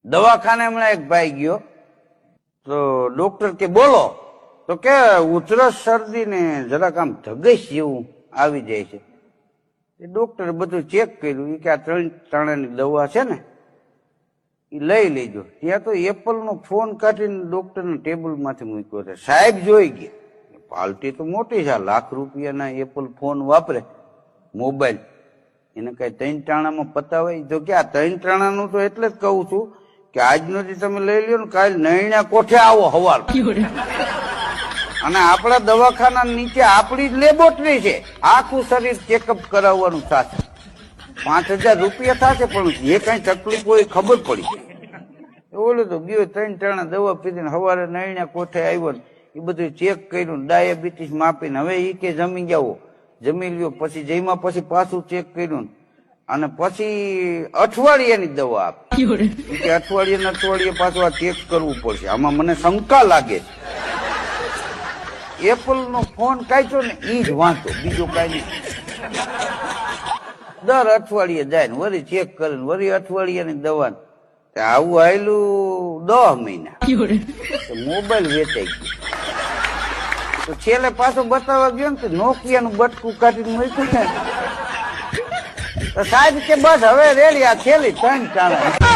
દવાખાને હમણાં એક ભાઈ ગયો તો ડોક્ટર કે બોલો, તો કે ઉધરસ શરદી ને જરાક આમ ધગશ જેવું આવી જાય છે. એ ડોક્ટરે બધું ચેક કર્યું કે આ 3 ટાણાની દવા છે ને એ લઈ લેજો. ત્યાં તો એપલ નો ફોન કાઢીને ડોક્ટરના ટેબલ માંથી મૂક્યો છે. સાહેબ જોઈ ગયા, પાર્ટી તો મોટી છે, લાખ રૂપિયાના એપલ ફોન વાપરે, મોબાઈલ, એને કઈ 3 ટાણામાં પતાવાય? તો કે આ 3 ટાણાનું તો એટલે જ કહું છું કે આજનો જે તમે લઈ લ્યો ને, કાલ નૈણા કોઠે આવો હવાર. અને આપણા દવાખાના નીચે આપણી જ લેબોરેટરી છે, આખું શરીર ચેકઅપ કરાવવાનું થશે. 5000 રૂપિયા થશે, પણ જે કઈ તકલીફ હોય ખબર પડી. ઓલું તો ગયો 3 ટાણા દવા પીધીને સવારે નૈણા કોઠે આવ્યો, એ બધું ચેક કર્યું, ડાયાબિટીસ માપીને હવે એ કે જમી જાઓ, જમી લ્યો. પછી જઈમાં પછી પાછું ચેક કર્યું અને પછી અઠવાડિયાની દવા આપી કે અઠવાડિયે પાછું આ ચેક કરવું પડશે. આમાં મને શંકા લાગે છે. એપલ નો ફોન કાઢ્યો ને ઈ જ વાંચો, બીજો કઈ નહીં. દર અઠવાડિયે જાય ને વળી ચેક કરે ને વળી અઠવાડિયાની દવા. આવું આવેલું 10 મહિના, મોબાઈલ વેચાઈ ગયો. તો છેલ્લે પાછો બતાવવા ગયો ને તો નોકિયાનું બટકું કાઢીને મૂક્યું ને. તો સાહેબ કે બસ હવે રેડી, આ છેલ્લી 3 ટાણા.